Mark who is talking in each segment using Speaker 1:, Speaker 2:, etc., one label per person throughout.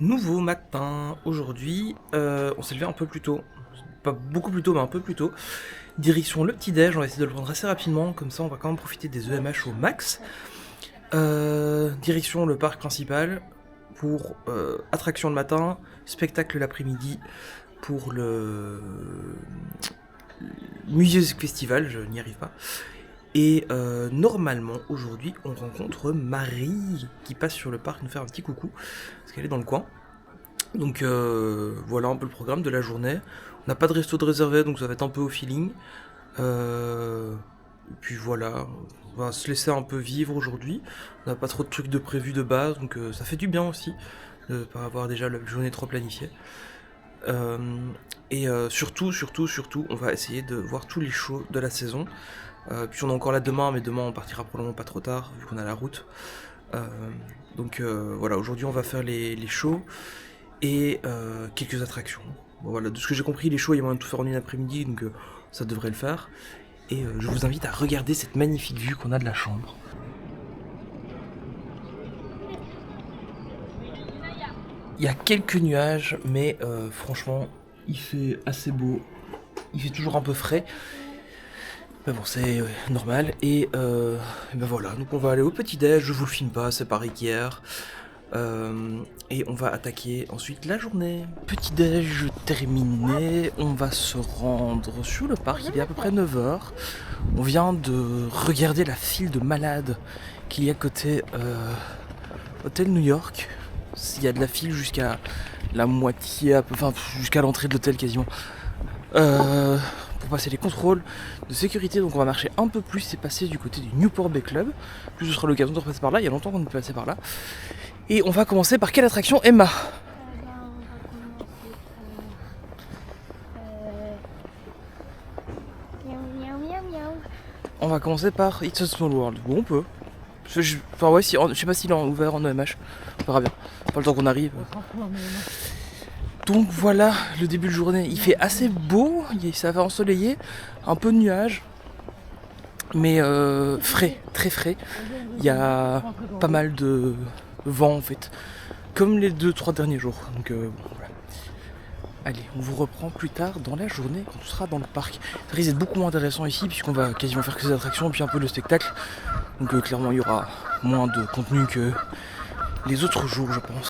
Speaker 1: Nouveau matin, aujourd'hui, on s'est levé un peu plus tôt, pas beaucoup plus tôt mais un peu plus tôt, direction le petit-déj, on va essayer de le prendre assez rapidement, comme ça on va quand même profiter des EMH au max. Direction le parc principal, pour attraction le matin, spectacle l'après-midi, pour le musée festival, je n'y arrive pas. Et normalement, aujourd'hui, on rencontre Marie qui passe sur le parc nous faire un petit coucou, parce qu'elle est dans le coin. Donc voilà un peu le programme de la journée. On n'a pas de resto de réservé, donc ça va être un peu au feeling. Et puis voilà, on va se laisser un peu vivre aujourd'hui. On n'a pas trop de trucs de prévu de base, donc ça fait du bien aussi de ne pas avoir déjà la journée trop planifiée. Et surtout, on va essayer de voir tous les shows de la saison. Puis on est encore là demain, mais demain on partira probablement pas trop tard, vu qu'on a la route. Donc voilà, aujourd'hui on va faire les shows et quelques attractions. Bon, voilà, de ce que j'ai compris, les shows, il y a moyen de tout faire en une après-midi, donc ça devrait le faire. Et je vous invite à regarder cette magnifique vue qu'on a de la chambre. Il y a quelques nuages, mais franchement, il fait assez beau. Il fait toujours un peu frais. Mais bon, c'est normal. Et ben voilà, donc on va aller au petit-déj. Je vous le filme pas, c'est pareil qu'hier. Et on va attaquer ensuite la journée. Petit-déj terminé. On va se rendre sur le parc. Il est à peu près 9h. On vient de regarder la file de malades qu'il y a côté Hôtel New York. Il y a de la file jusqu'à la moitié, enfin jusqu'à l'entrée de l'hôtel quasiment. Pour passer les contrôles de sécurité, donc on va marcher un peu plus et passer du côté du Newport Bay Club. Plus ce sera l'occasion de repasser par là, il y a longtemps qu'on est passé par là. Et on va commencer par quelle attraction, Emma? On va commencer par It's a Small World. Bon, on peut. Enfin ouais, je sais pas s'il est ouvert en EMH. On verra bien. Pas le temps qu'on arrive. Donc voilà le début de journée. Il fait assez beau, ça va ensoleiller, un peu de nuages, mais frais, très frais. Il y a pas mal de vent en fait, comme les 2-3 derniers jours. Donc voilà. Allez, on vous reprend plus tard dans la journée quand on sera dans le parc. Ça risque d'être beaucoup moins intéressant ici puisqu'on va quasiment faire que ces attractions et puis un peu le spectacle. Donc clairement il y aura moins de contenu que les autres jours je pense.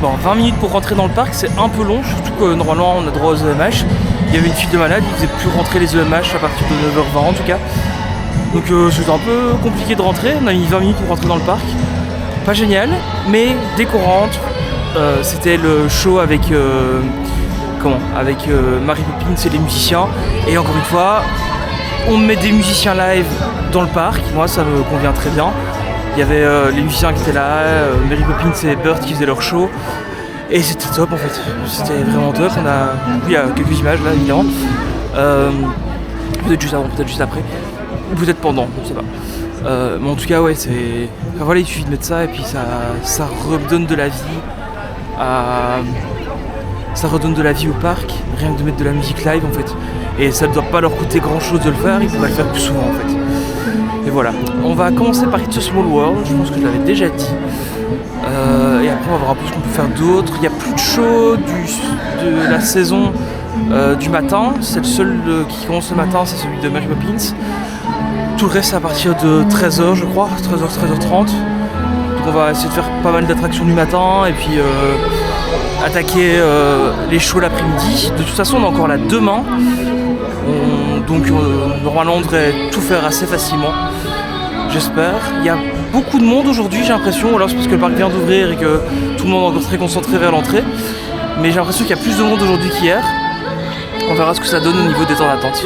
Speaker 1: Bon, 20 minutes pour rentrer dans le parc, c'est un peu long, surtout que normalement on a droit aux EMH. il y avait une file de malades, ils faisaient plus rentrer les EMH à partir de 9h20 en tout cas. Donc c'était un peu compliqué de rentrer, on a mis 20 minutes pour rentrer dans le parc. Pas génial, mais dès qu'on rentre, c'était le show avec Mary Poppins et les musiciens. Et encore une fois, on met des musiciens live dans le parc, moi ça me convient très bien. Il y avait les musiciens qui étaient là, Mary Poppins et Burt qui faisaient leur show. Et c'était top en fait, c'était vraiment top. Il y a quelques images là évidemment. Peut-être juste avant, peut-être juste après. Ou peut-être pendant, je sais pas. Mais en tout cas ouais, c'est. Enfin, voilà, il suffit de mettre ça et puis ça redonne de la vie ça redonne de la vie au parc, rien que de mettre de la musique live en fait. Et ça ne doit pas leur coûter grand chose de le faire, ils pourraient le faire plus souvent en fait. Et voilà. On va commencer par It's a Small World, je pense que je l'avais déjà dit. Et après on va voir un peu ce qu'on peut faire d'autre. Il n'y a plus de show de la saison du matin. C'est le seul qui commence le matin, c'est celui de Mary Poppins. Tout le reste c'est à partir de 13h je crois, 13h, 13h30. Donc on va essayer de faire pas mal d'attractions du matin et puis attaquer les shows l'après-midi. De toute façon on est encore là demain. Donc normalement on devrait tout faire assez facilement. J'espère. Il y a beaucoup de monde aujourd'hui j'ai l'impression, ou alors c'est parce que le parc vient d'ouvrir et que tout le monde est encore très concentré vers l'entrée. Mais j'ai l'impression qu'il y a plus de monde aujourd'hui qu'hier. On verra ce que ça donne au niveau des temps d'attente.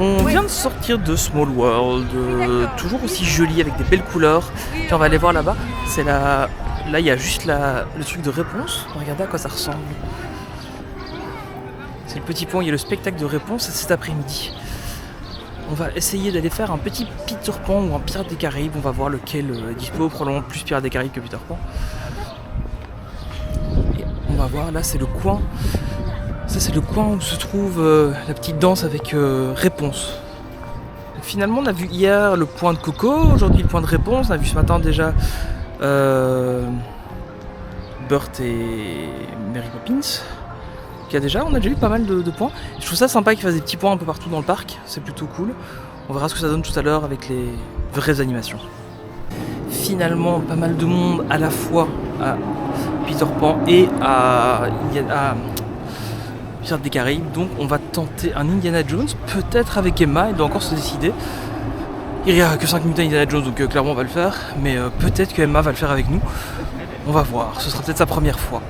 Speaker 1: On vient de sortir de Small World, toujours aussi joli avec des belles couleurs. Puis on va aller voir là-bas. C'est là il y a juste le truc de réponse. Regardez à quoi ça ressemble. C'est le petit point, il y a le spectacle de réponse cet après-midi. On va essayer d'aller faire un petit Peter Pan ou un Pirate des Caraïbes. On va voir lequel est dispo, probablement plus Pirate des Caraïbes que Peter Pan. Et on va voir, là c'est le coin. Ça c'est le coin où se trouve la petite danse avec réponse. Finalement on a vu hier le point de Coco, aujourd'hui le point de réponse. On a vu ce matin déjà Burt et Mary Poppins. On a déjà vu pas mal de points. Je trouve ça sympa qu'ils fassent des petits points un peu partout dans le parc, c'est plutôt cool. On verra ce que ça donne tout à l'heure avec les vraies animations. Finalement pas mal de monde à la fois à Peter Pan et à Pirates des Caraïbes, donc on va tenter un Indiana Jones, peut-être avec Emma, elle doit encore se décider. Il n'y a que 5 minutes à Indiana Jones, donc clairement on va le faire, mais peut-être que Emma va le faire avec nous. On va voir, ce sera peut-être sa première fois.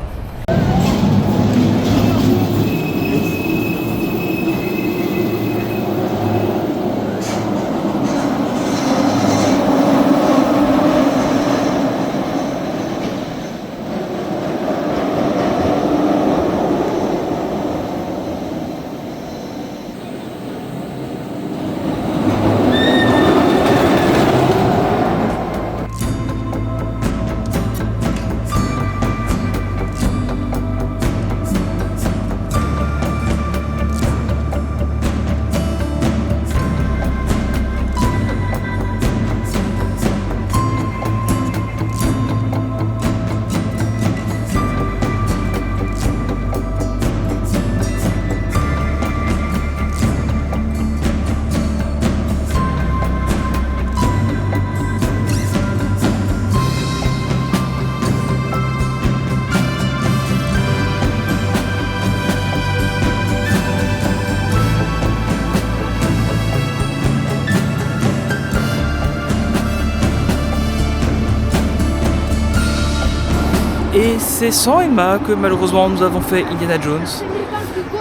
Speaker 1: Et c'est sans Emma que malheureusement nous avons fait Indiana Jones.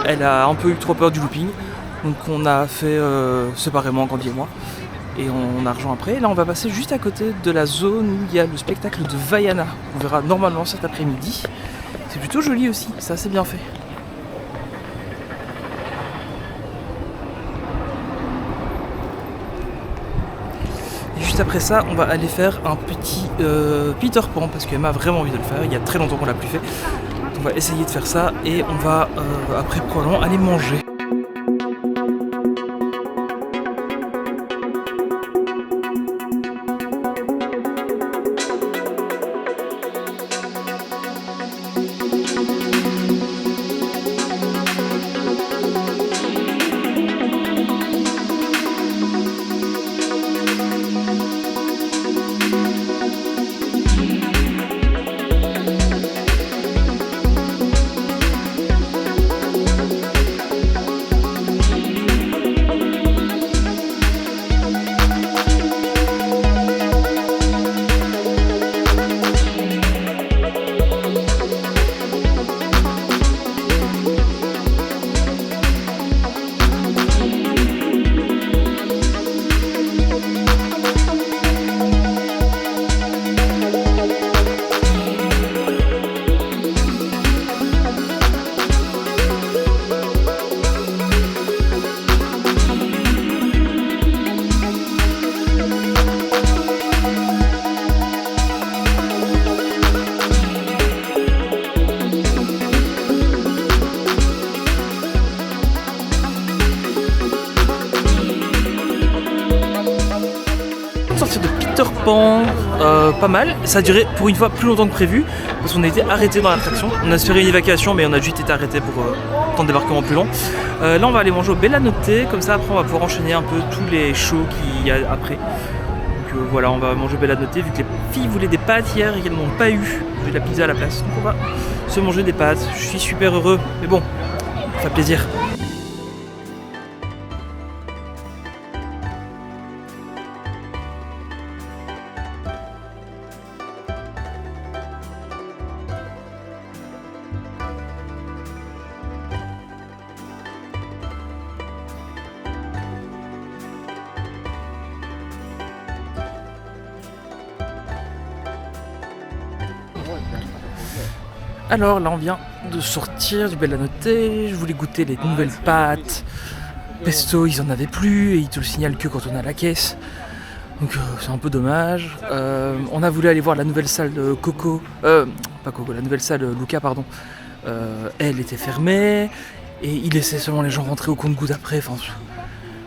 Speaker 1: Elle a un peu eu trop peur du looping. Donc on a fait séparément, Candy et moi. Et on a rejoint après. Là on va passer juste à côté de la zone où il y a le spectacle de Vaiana. On verra normalement cet après-midi. C'est plutôt joli aussi, c'est assez bien fait. Et juste après ça, on va aller faire un petit Peter Pan parce qu'Emma a vraiment envie de le faire. Il y a très longtemps qu'on l'a plus fait. Donc on va essayer de faire ça et on va après probablement aller manger. Sortir de Peter Pan, pas mal. Ça a duré pour une fois plus longtemps que prévu parce qu'on a été arrêté dans l'attraction. On a espéré une évacuation mais on a juste été arrêté pour un temps de débarquement plus long. Là on va aller manger au Bella Notte, comme ça après on va pouvoir enchaîner un peu tous les shows qu'il y a après. Donc voilà, on va manger au Bella Notte vu que les filles voulaient des pâtes hier et qu'elles n'ont pas eu de la pizza à la place. Donc on va se manger des pâtes. Je suis super heureux mais bon, ça fait plaisir. Alors là on vient de sortir du Bella Notte, je voulais goûter les nouvelles pâtes. Pesto ils en avaient plus et ils te le signalent que quand on est à la caisse. Donc c'est un peu dommage. On a voulu aller voir la nouvelle salle de Coco, pas Coco, la nouvelle salle Luca pardon. Elle était fermée et ils laissaient seulement les gens rentrer au compte-gouttes après. Enfin,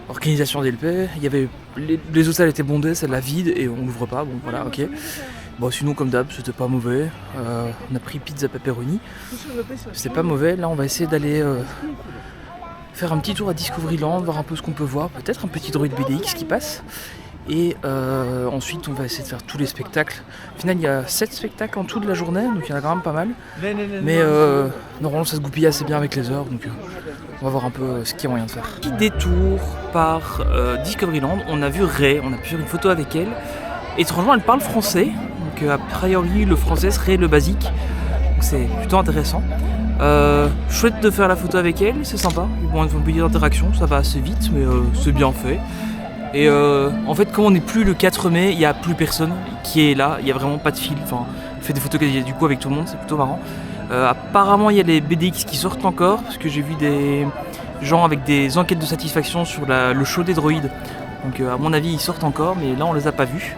Speaker 1: organisation DLP, il y avait les autres salles étaient bondées, celle-là vide et on l'ouvre pas. Bon voilà, ok. Bon sinon comme d'hab c'était pas mauvais, on a pris pizza pepperoni, c'était pas mauvais. Là on va essayer d'aller faire un petit tour à Discoveryland, voir un peu ce qu'on peut voir, peut-être un petit droïde BDX qui passe. Et ensuite on va essayer de faire tous les spectacles. Au final il y a 7 spectacles en tout de la journée, donc il y en a quand même pas mal. Mais normalement ça se goupille assez bien avec les heures, donc on va voir un peu ce qu'il y a moyen de faire. Petit détour par Discoveryland, on a vu Ray, on a pu faire une photo avec elle. Étrangement elle parle français, donc a priori le français serait le basique, donc c'est plutôt intéressant. Chouette de faire la photo avec elle, c'est sympa, bon, un peu d'interaction, ça va assez vite mais c'est bien fait. Et en fait comme on n'est plus le 4 mai, il n'y a plus personne qui est là, il n'y a vraiment pas de fil, enfin on fait des photos du coup avec tout le monde, c'est plutôt marrant. Apparemment il y a les BDX qui sortent encore, parce que j'ai vu des gens avec des enquêtes de satisfaction sur le show des droïdes. Donc à mon avis ils sortent encore, mais là on les a pas vus.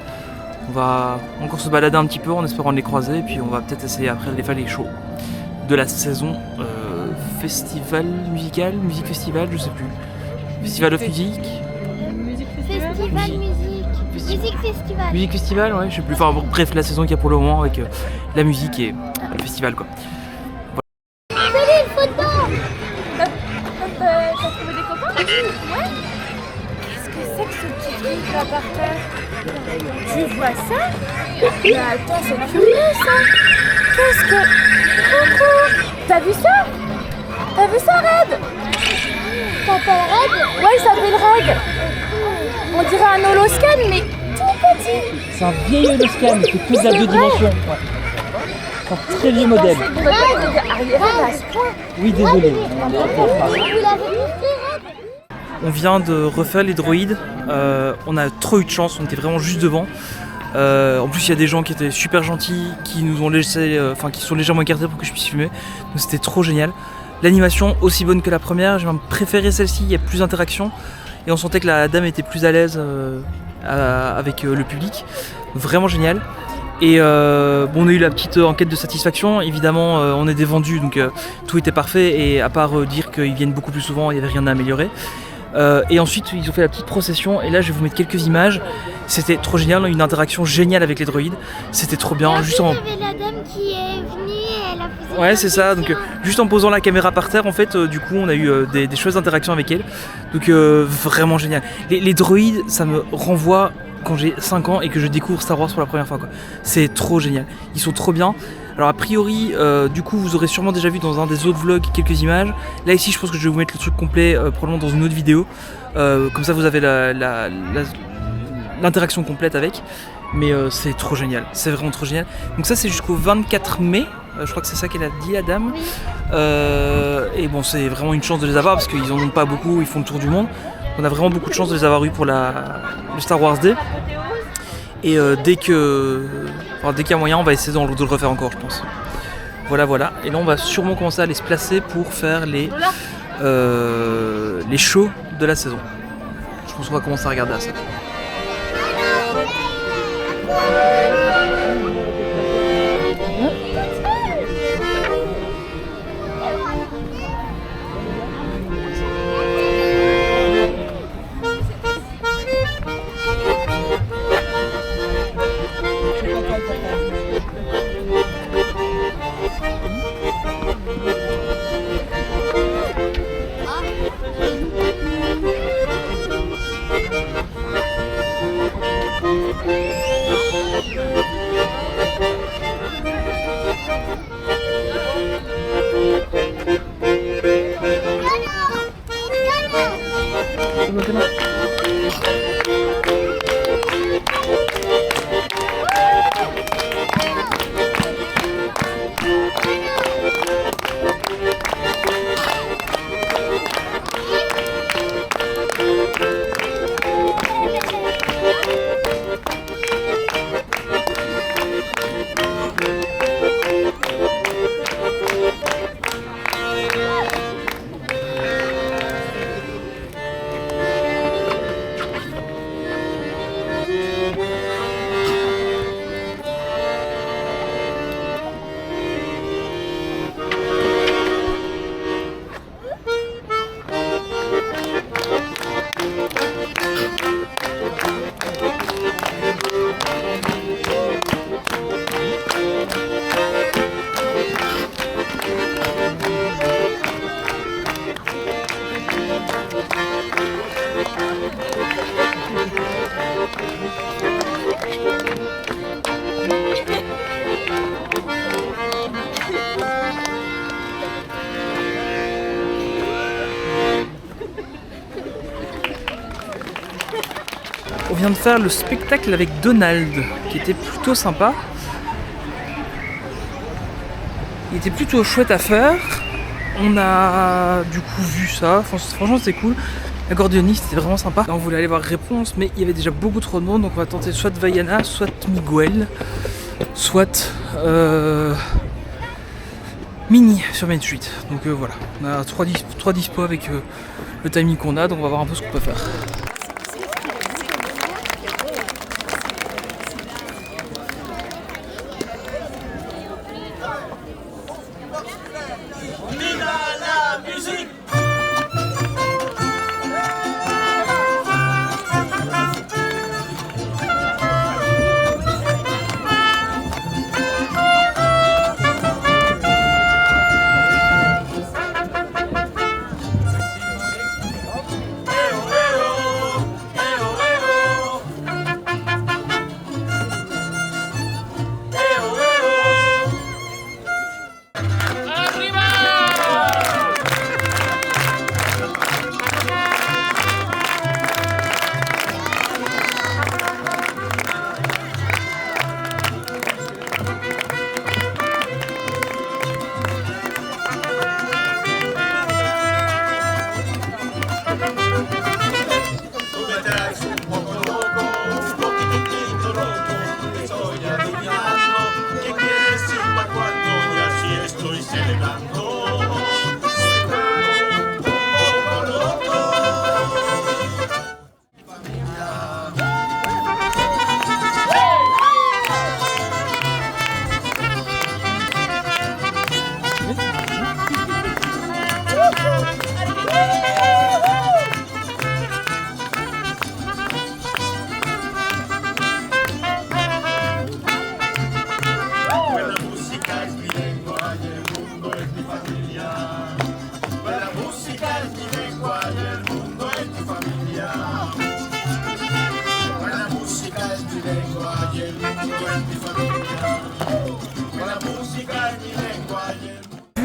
Speaker 1: On va encore se balader un petit peu en espérant les croiser, et puis on va peut-être essayer après de faire les shows de la saison festival musical, musique festival, je sais plus. Festival of music.
Speaker 2: Festival musique festival.
Speaker 1: Musique festival, ouais, je sais plus. Enfin bon, bref, la saison qu'il y a pour le moment avec la musique et le festival quoi.
Speaker 2: Salut le football.
Speaker 3: T'as trouvé des copains? Ouais. Qu'est-ce que c'est que ce petit truc là par terre? Tu vois ça? Mais attends, c'est curieux ça. Qu'est-ce que... Coucou. T'as vu ça? T'as vu ça, Red?
Speaker 2: T'appelles Red?
Speaker 3: Ouais, il s'appelle Red. On dirait un holoscan, mais tout petit.
Speaker 1: C'est un vieil holoscan, c'est plus de la 2 dimensions. Ouais. C'est un très vieux modèle.
Speaker 3: Red à ce point.
Speaker 1: Oui, désolé.
Speaker 2: Vous l'avez montré Red?
Speaker 1: On vient de refaire les droïdes. On a trop eu de chance, on était vraiment juste devant. En plus, il y a des gens qui étaient super gentils, qui nous ont laissé, qui sont légèrement écartés pour que je puisse filmer. Donc c'était trop génial. L'animation aussi bonne que la première. J'ai même préféré celle-ci. Il y a plus d'interaction et on sentait que la dame était plus à l'aise avec le public. Vraiment génial. Et on a eu la petite enquête de satisfaction. Évidemment, on est des vendus, donc tout était parfait. Et à part dire qu'ils viennent beaucoup plus souvent, il n'y avait rien à améliorer. Et ensuite, ils ont fait la petite procession. Et là, je vais vous mettre quelques images. C'était trop génial. On a eu une interaction géniale avec les droïdes. C'était trop bien.
Speaker 2: Juste il y avait la dame qui est venue et elle a posé
Speaker 1: Ouais, c'est ça. Donc, juste en posant la caméra par terre, en fait, du coup, on a eu des chouettes interactions avec elle. Donc, vraiment génial. Les droïdes, ça me renvoie quand j'ai 5 ans et que je découvre Star Wars pour la première fois, quoi. C'est trop génial. Ils sont trop bien. Alors a priori, du coup, vous aurez sûrement déjà vu dans un des autres vlogs quelques images. Là ici, je pense que je vais vous mettre le truc complet probablement dans une autre vidéo. Comme ça, vous avez l'interaction complète avec. Mais c'est trop génial. C'est vraiment trop génial. Donc ça, c'est jusqu'au 24 mai. Je crois que c'est ça qu'elle a dit, la dame. Et bon, c'est vraiment une chance de les avoir parce qu'ils en ont pas beaucoup. Ils font le tour du monde. On a vraiment beaucoup de chance de les avoir eu pour le Star Wars Day. Et dès qu'il y a moyen, on va essayer de le refaire encore, je pense. Voilà. Et là, on va sûrement commencer à aller se placer pour faire les shows de la saison. Je pense qu'on va commencer à regarder à ça. On vient de faire le spectacle avec Donald, qui était plutôt sympa. Il était plutôt chouette à faire. On a du coup vu ça, franchement c'était cool. L'accordéoniste était vraiment sympa. Là, on voulait aller voir Réponse, mais il y avait déjà beaucoup trop de monde, donc on va tenter soit Vaiana, soit Miguel, soit Mini sur Main Street. Donc voilà, on a 3 dispo avec le timing qu'on a, donc on va voir un peu ce qu'on peut faire.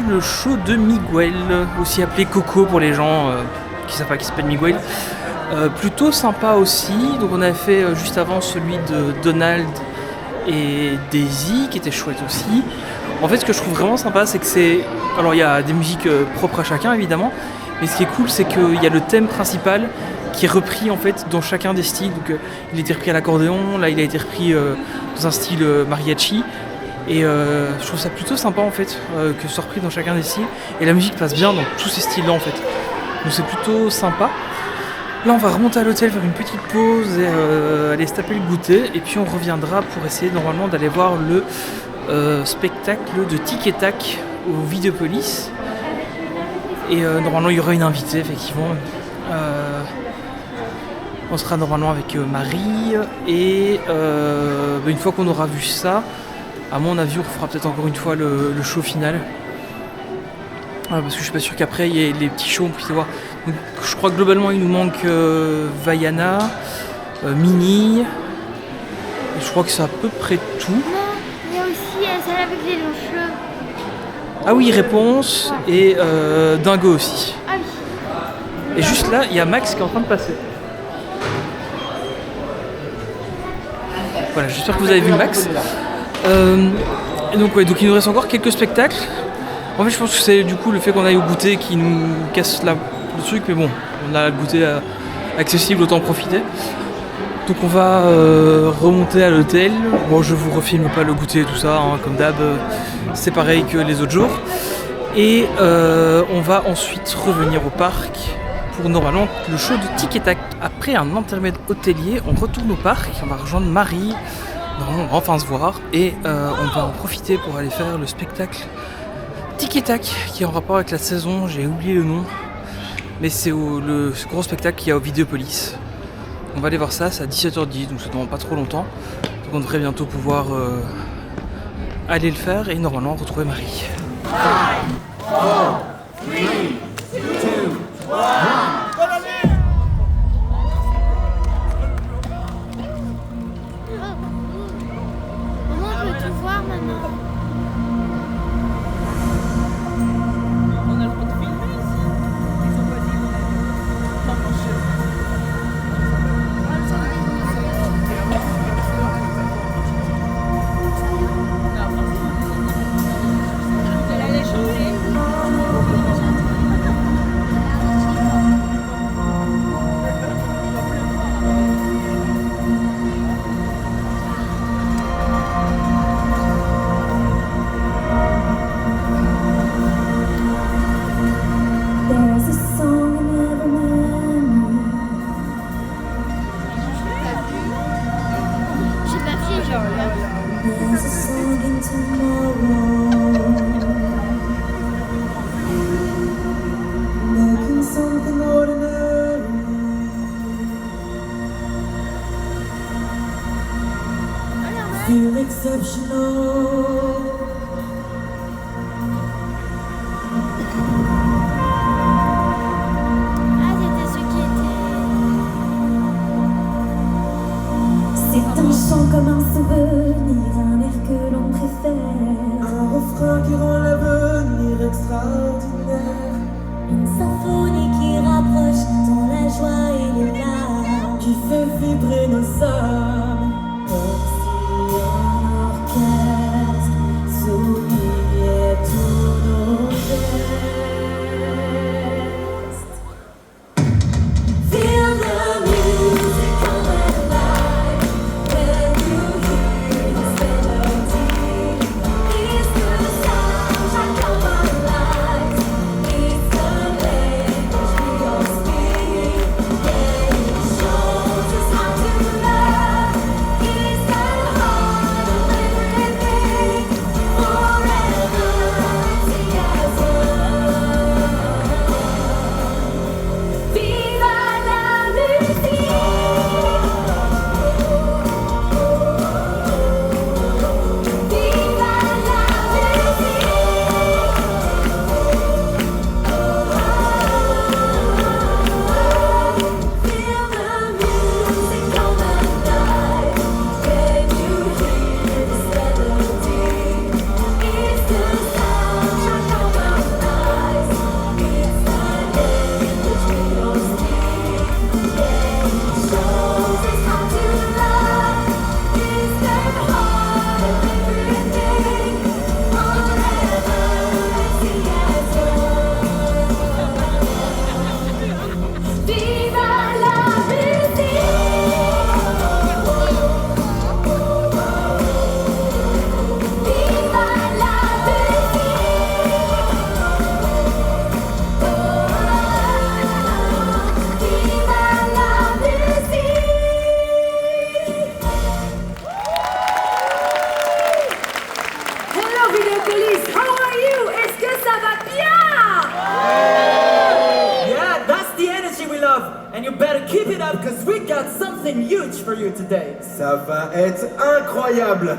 Speaker 1: Le show de Miguel, aussi appelé Coco pour les gens qui savent pas qui s'appelle Miguel. Plutôt sympa aussi. Donc on a fait juste avant celui de Donald et Daisy qui était chouette aussi. En fait, ce que je trouve vraiment sympa, c'est que c'est... Alors il y a des musiques propres à chacun évidemment, mais ce qui est cool, c'est qu'il y a le thème principal qui est repris en fait dans chacun des styles. Donc il a été repris à l'accordéon, là il a été repris dans un style mariachi. Et je trouve ça plutôt sympa en fait que ce soit repris dans chacun des styles. Et la musique passe bien dans tous ces styles-là en fait. Donc c'est plutôt sympa. Là on va remonter à l'hôtel, faire une petite pause et aller se taper le goûter. Et puis on reviendra pour essayer normalement d'aller voir le spectacle de Tic et Tac au Vidéopolis. Et normalement il y aura une invitée effectivement. On sera normalement avec Marie. Et une fois qu'on aura vu ça, à mon avis, on fera peut-être encore une fois le show final. Parce que je suis pas sûr qu'après, il y ait les petits shows, on puisse voir. Donc, je crois que globalement, il nous manque Vaiana, Minnie. Et je crois que c'est à peu près tout.
Speaker 2: Non, il y a aussi celle avec les longs cheveux.
Speaker 1: Ah oui, Réponse et Dingo aussi.
Speaker 2: Ah oui.
Speaker 1: Et juste là, il y a Max qui est en train de passer. Voilà, j'espère que vous avez vu Max. Et donc il nous reste encore quelques spectacles. En fait je pense que c'est du coup le fait qu'on aille au goûter qui nous casse le truc, mais bon, on a le goûter accessible, autant en profiter. Donc on va remonter à l'hôtel. Bon, je vous refilme pas le goûter et tout ça, hein, comme d'hab, c'est pareil que les autres jours. Et on va ensuite revenir au parc pour normalement le show de Tic et Tac. Après un intermède hôtelier, on retourne au parc, on va rejoindre Marie. On va enfin se voir et on va en profiter pour aller faire le spectacle Tic et Tac qui est en rapport avec la saison, j'ai oublié le nom, mais c'est le gros spectacle qu'il y a au Vidéopolis. On va aller voir ça, c'est à 17h10, donc ça ne demande pas trop longtemps. Donc on devrait bientôt pouvoir aller le faire et normalement retrouver Marie. 5, 4, 3, 2, 1.
Speaker 2: Feel exceptional. Ah, c'était ce qui était. C'est un chant comme un souvenir, un air que l'on préfère.
Speaker 4: Un refrain qui rend l'avenir extraordinaire.
Speaker 2: Une symphonie qui rapproche dans la joie et les larmes.
Speaker 4: Qui fait vibrer nos âmes.
Speaker 2: Comme si un orchestre souriait tous nos gestes. Feel the music come alive when you hear this melody. It's the sound that come alive. It's the language we all speak. Yeah, it shows us how to love.
Speaker 4: keep it up, cause we got something huge for you today. Ça va être incroyable.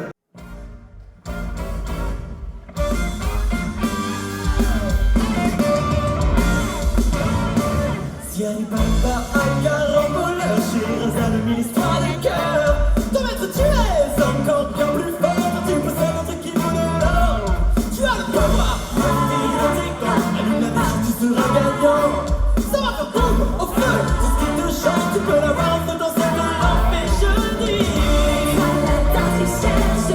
Speaker 4: Si Alibaba a caramboleur, Scheherazade a mis l'histoire des cœurs. Ton maître tu es encore bien plus fort, tu possèdes un truc qui vaut de l'or. Tu as le pouvoir, allume la mèche, tu seras gagnant. Ça va faire boum, au feu, tout ce qui te change, tu peux l'avoir en flottant, c'est de l'or, mais je dis.
Speaker 2: La danse, il cherche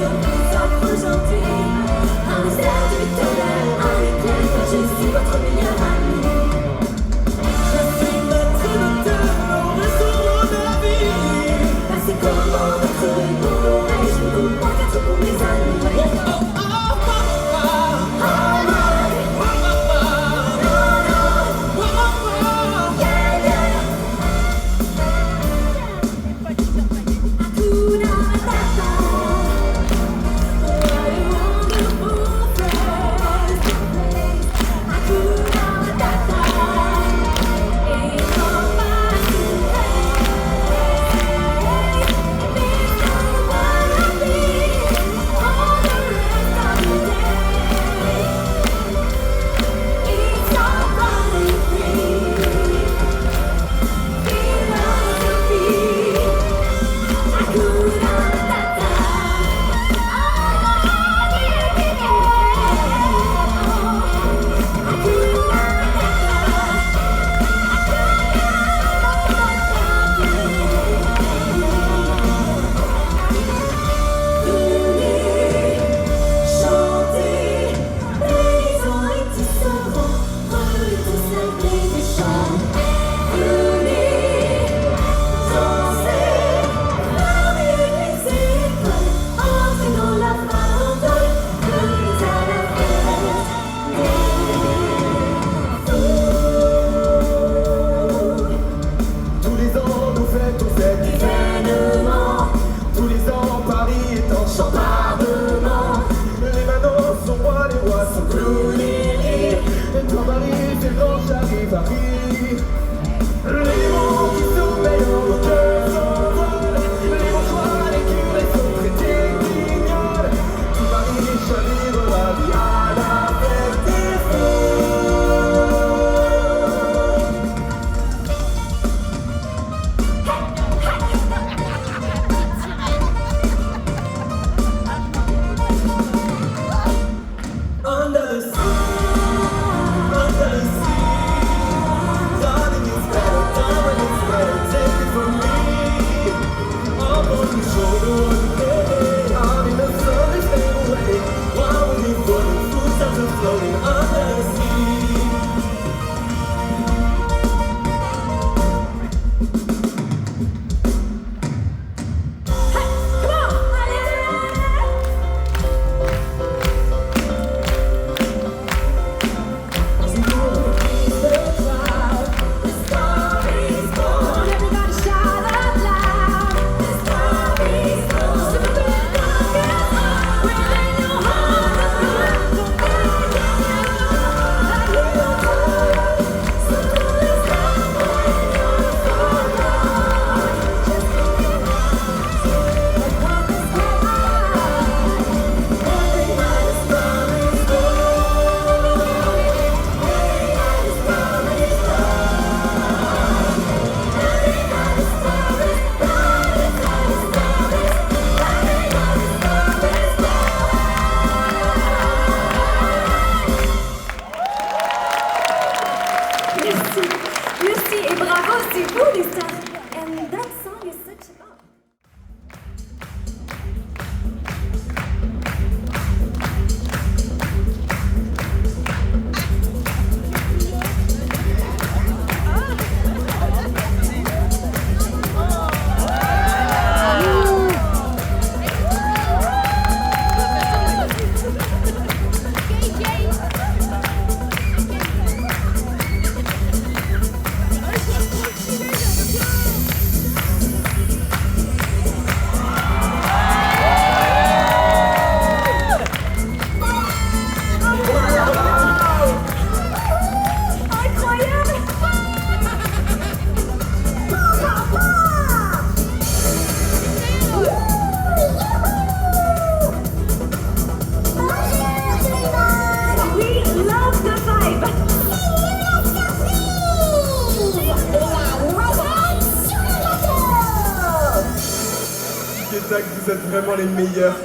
Speaker 4: vraiment les meilleurs.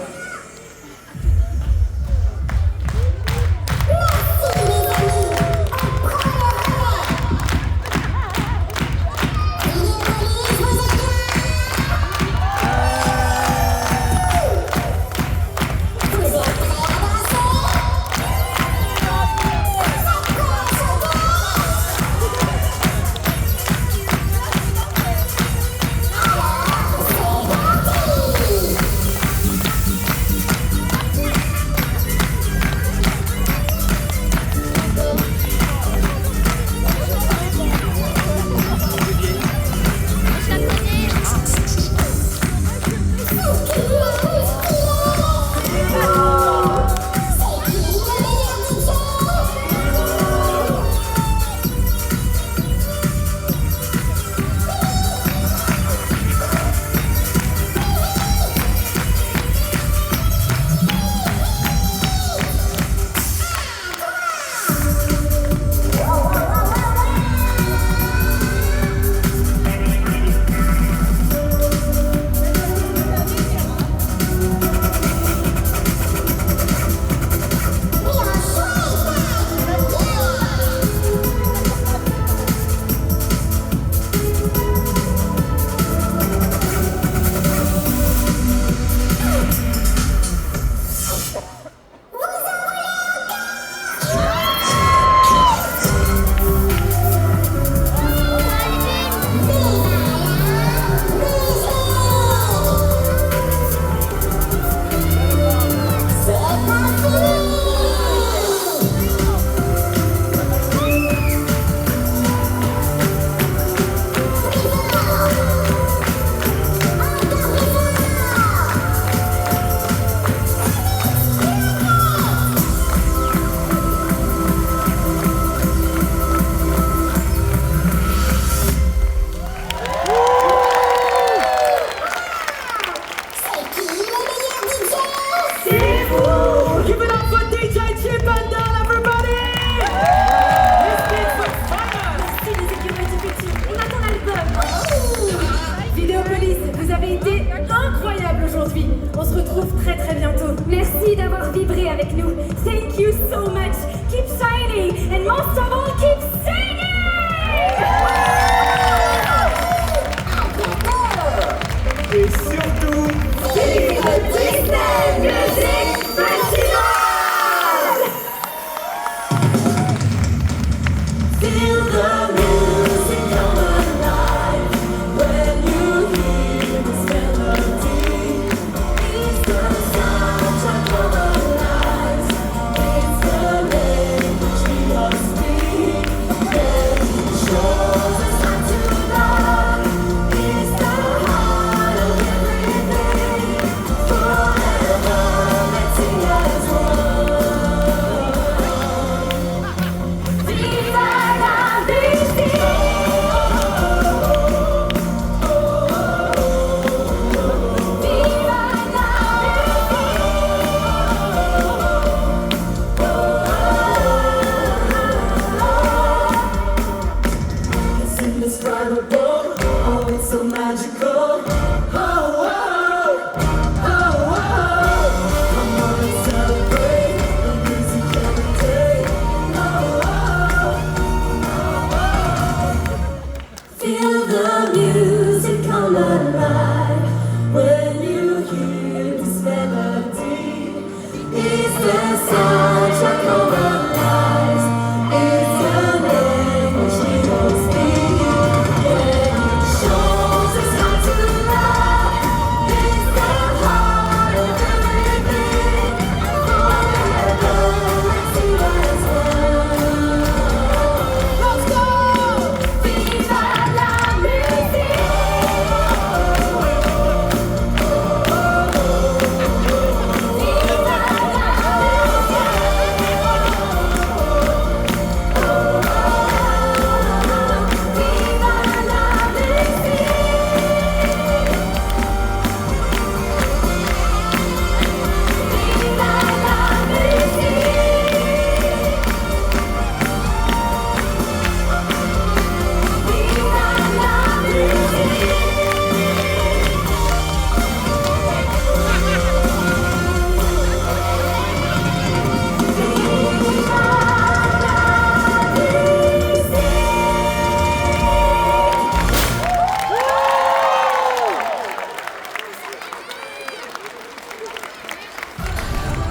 Speaker 2: Merci d'avoir vibré avec nous. Thank you so much. Keep shining and most of all, keep singing!
Speaker 4: Et surtout,
Speaker 2: vive le Disney Music Festival! Feel the music come alive when you hear this melody. It's the soundtrack of our lives. It's the language we all speak. It shows us how to love. It's the heart of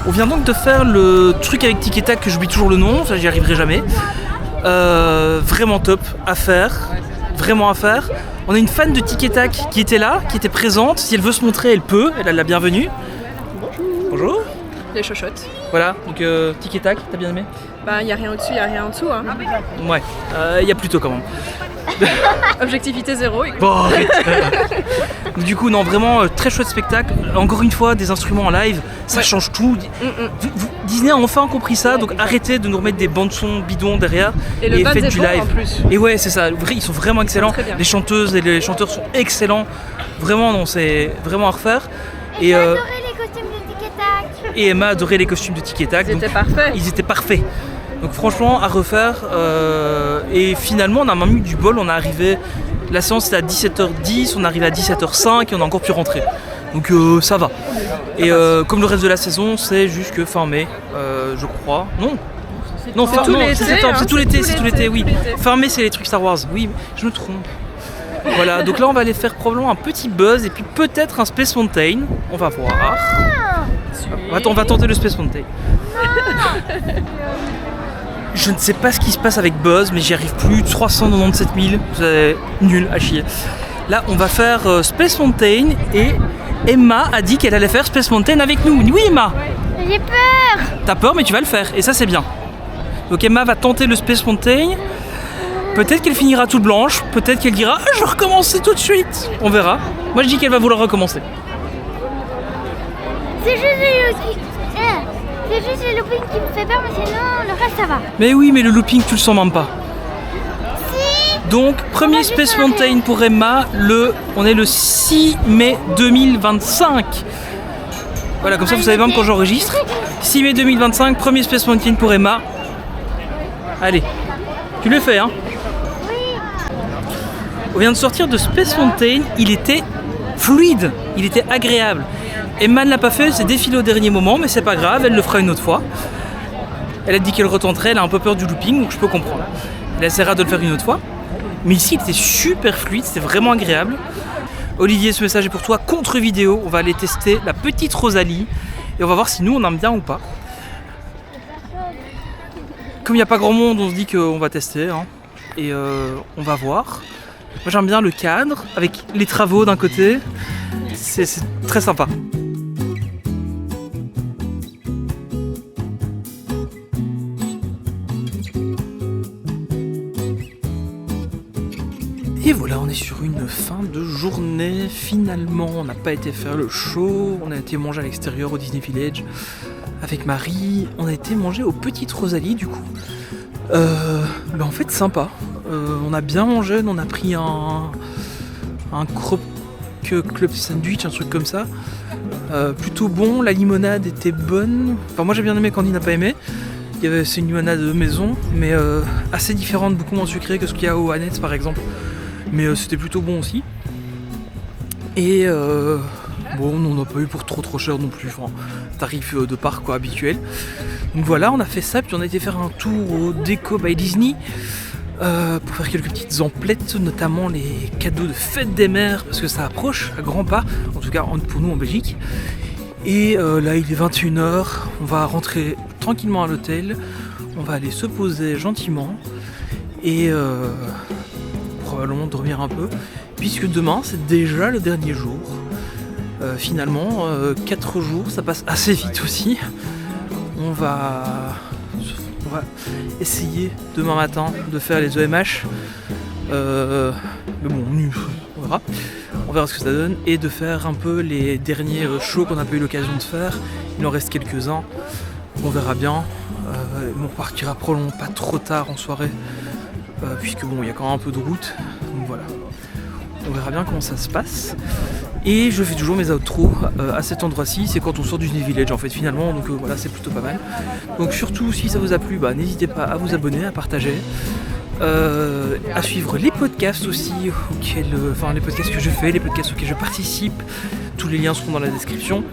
Speaker 1: On vient donc de faire le truc avec Tic et Tac que j'oublie toujours le nom, ça j'y arriverai jamais. Vraiment top à faire, vraiment à faire. On a une fan de Tic et Tac qui était là, qui était présente. Si elle veut se montrer, elle peut, elle a la bienvenue. Bonjour.
Speaker 5: Les chochottes.
Speaker 1: Voilà, donc Tic et Tac, t'as bien aimé?
Speaker 5: Bah, y a rien au-dessus, y a rien en dessous. Hein.
Speaker 1: Ouais, y a plutôt quand même.
Speaker 5: Objectivité zéro.
Speaker 1: Bon, arrête. Du coup, non, vraiment très chouette spectacle. Encore une fois, des instruments en live, ça change tout. Disney a enfin compris ça, donc arrêtez de nous remettre des bandes son bidons derrière
Speaker 5: Et le band
Speaker 1: faites
Speaker 5: est
Speaker 1: du
Speaker 5: bon,
Speaker 1: live.
Speaker 5: en plus.
Speaker 1: Et ouais, c'est ça. Ils sont vraiment excellents.
Speaker 5: Très bien.
Speaker 1: Les chanteuses et les chanteurs sont excellents. Vraiment, non, c'est vraiment à refaire. Et
Speaker 3: J'ai adoré les costumes de Tic et Tac.
Speaker 1: et Emma adorait les costumes de Tic et Tac.
Speaker 5: Ils étaient parfaits.
Speaker 1: Ils étaient parfaits. Donc franchement, à refaire. Et finalement, on a même eu du bol. On est arrivé. La séance était à 17h10, on arrive à 17h05 et on a encore pu rentrer. Donc ça va. Et comme le reste de la saison, c'est jusque fin mai, je crois. Non,
Speaker 5: C'est tout l'été,
Speaker 1: c'est septembre,
Speaker 5: hein,
Speaker 1: c'est tout l'été, oui.
Speaker 5: tout l'été.
Speaker 1: Fin mai, c'est les trucs Star Wars. Oui, je me trompe. Voilà, donc là on va aller faire probablement un petit buzz et puis peut-être un Space Mountain. On va voir. On va tenter le Space Mountain. Je ne sais pas ce qui se passe avec Buzz, mais j'y arrive plus. 397 000, c'est nul à chier. Là, on va faire Space Mountain et Emma a dit qu'elle allait faire Space Mountain avec nous. Oui, Emma.
Speaker 3: J'ai peur.
Speaker 1: T'as peur, mais tu vas le faire, et ça c'est bien. Donc Emma va tenter le Space Mountain. Peut-être qu'elle finira toute blanche, peut-être qu'elle dira je vais recommencer tout de suite. On verra. Moi je dis qu'elle va vouloir recommencer.
Speaker 3: C'est juste le looping qui me fait peur, mais sinon le reste ça va.
Speaker 1: Mais oui, mais le looping tu le sens même pas. Donc premier Space Mountain pour Emma, on est le 6 mai 2025. Voilà, comme ça vous savez même quand j'enregistre. 6 mai 2025, premier Space Mountain pour Emma. Allez, tu le fais hein. On vient de sortir de Space Mountain, il était fluide, il était agréable. Emma ne l'a pas fait, elle s'est défilée au dernier moment, mais c'est pas grave, elle le fera une autre fois. Elle a dit qu'elle retenterait, elle a un peu peur du looping, donc je peux comprendre. Elle essaiera de le faire une autre fois. Mais ici, il était super fluide, c'était vraiment agréable. Olivier, ce message est pour toi, contre vidéo. On va aller tester la petite Rosalie et on va voir si nous on aime bien ou pas. Comme il n'y a pas grand monde, on se dit qu'on va tester hein. Et on va voir. Moi j'aime bien le cadre avec les travaux d'un côté, c'est très sympa. Et voilà, on est sur une fin de journée. Finalement, on n'a pas été faire le show. On a été manger à l'extérieur au Disney Village avec Marie. On a été manger aux Petites Rosalie du coup. En fait, sympa. On a bien mangé. On a pris un croque club sandwich, un truc comme ça. Plutôt bon. La limonade était bonne. Enfin, moi j'ai bien aimé. Candy n'a pas aimé. C'est une limonade de maison, mais assez différente, beaucoup moins sucrée que ce qu'il y a au Annette par exemple. Mais c'était plutôt bon aussi. Et bon, on n'a pas eu pour trop cher non plus. Enfin, tarif de parc quoi, habituel. Donc voilà, on a fait ça, puis on a été faire un tour au Déco by Disney pour faire quelques petites emplettes, notamment les cadeaux de fête des mères, parce que ça approche à grands pas, en tout cas pour nous en Belgique. Et là, il est 21h, on va rentrer tranquillement à l'hôtel, on va aller se poser gentiment et probablement dormir un peu, puisque demain c'est déjà le dernier jour. Finalement, 4 jours, ça passe assez vite aussi. On va essayer demain matin de faire les EMH. Mais bon, on verra ce que ça donne. Et de faire un peu les derniers shows qu'on n'a pas eu l'occasion de faire. Il en reste quelques-uns. On verra bien. On partira probablement pas trop tard en soirée. Puisque bon, il y a quand même un peu de route. Donc voilà. On verra bien comment ça se passe. Et je fais toujours mes outros à cet endroit-ci, c'est quand on sort du Disney Village en fait finalement, donc voilà, c'est plutôt pas mal. Donc surtout si ça vous a plu, n'hésitez pas à vous abonner, à partager, à suivre les podcasts aussi, les podcasts que je fais, les podcasts auxquels je participe, tous les liens seront dans la description.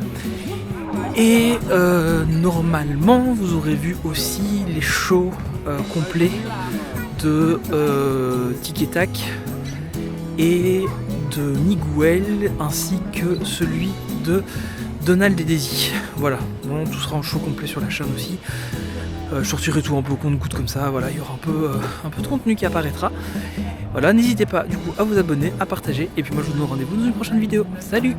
Speaker 1: Et normalement vous aurez vu aussi les shows complets de Tic et Tac et de Miguel ainsi que celui de Donald et Daisy. Voilà, bon, tout sera en show complet sur la chaîne aussi. Je sortirai tout un peu au compte-goutte comme ça, voilà, il y aura un peu de contenu qui apparaîtra. Voilà, n'hésitez pas du coup à vous abonner, à partager, et puis moi je vous donne rendez-vous dans une prochaine vidéo. Salut!